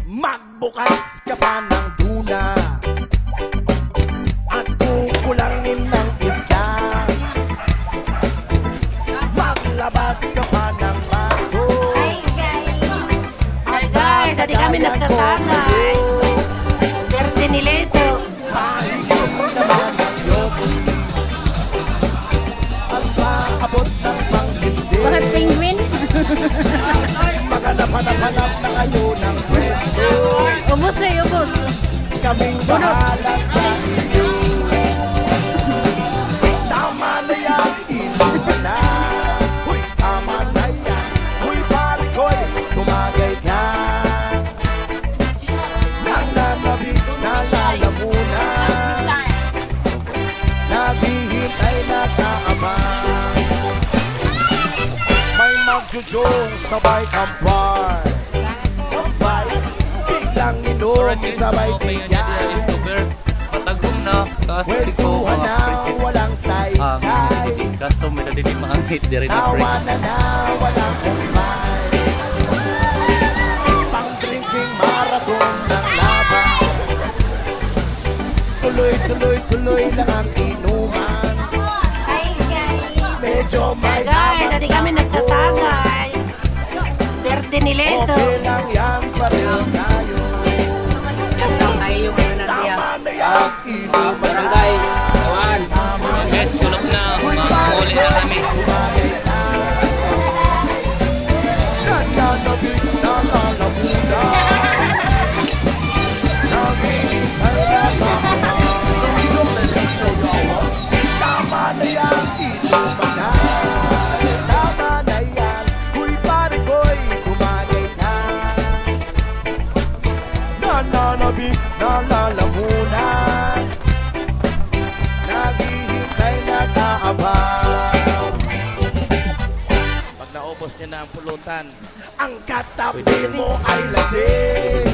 Magbukas ka pa ng tuna at kukulangin ng isa. Maglabas ka pa ng baso. Hi guys, hindi kami nagtatagay. Berte ni Leto. Mahigit naman ang Diyos at maabot ng pangsindi. Bakit penguin? Maghanap-hanap na kayo ng pwesto. Ubus na ubus. Kaming bahala sa inyo. Tama na yan, inuman na. Uy, tama na yan. Uy, pare ko'y tumagay ka. Nananabik na lalamunan. Naghihintay na kaabang. May magjujong sabay kampay. Kampay, biglang inom sabay tigyan. Patagong na kasi ko Kwentuhan na walang saysay. gasto may nadili maangkit di rin na Tawa na walang kumpay. Pang-drinking marathon ng laban. Tuloy lang ang inuman. Medyo may Guys, hindi kami nagtatagay. Berte ni Leto. okay lang yan, pareho tayo. Tama na yan, inuman na. Tama na Guys, sulok na mahuli na kami. tumagay ka. Nananabik na lalamunan. Naghihintay na kaabang. Tama na yan, inuman na. Tama na yan, huy pare ko'y tumagay ka. Nananabik na lalamunan. Naghihintay na kaabang. Pag naubos niya na ang pulutan, ang katabi mo ay lasing.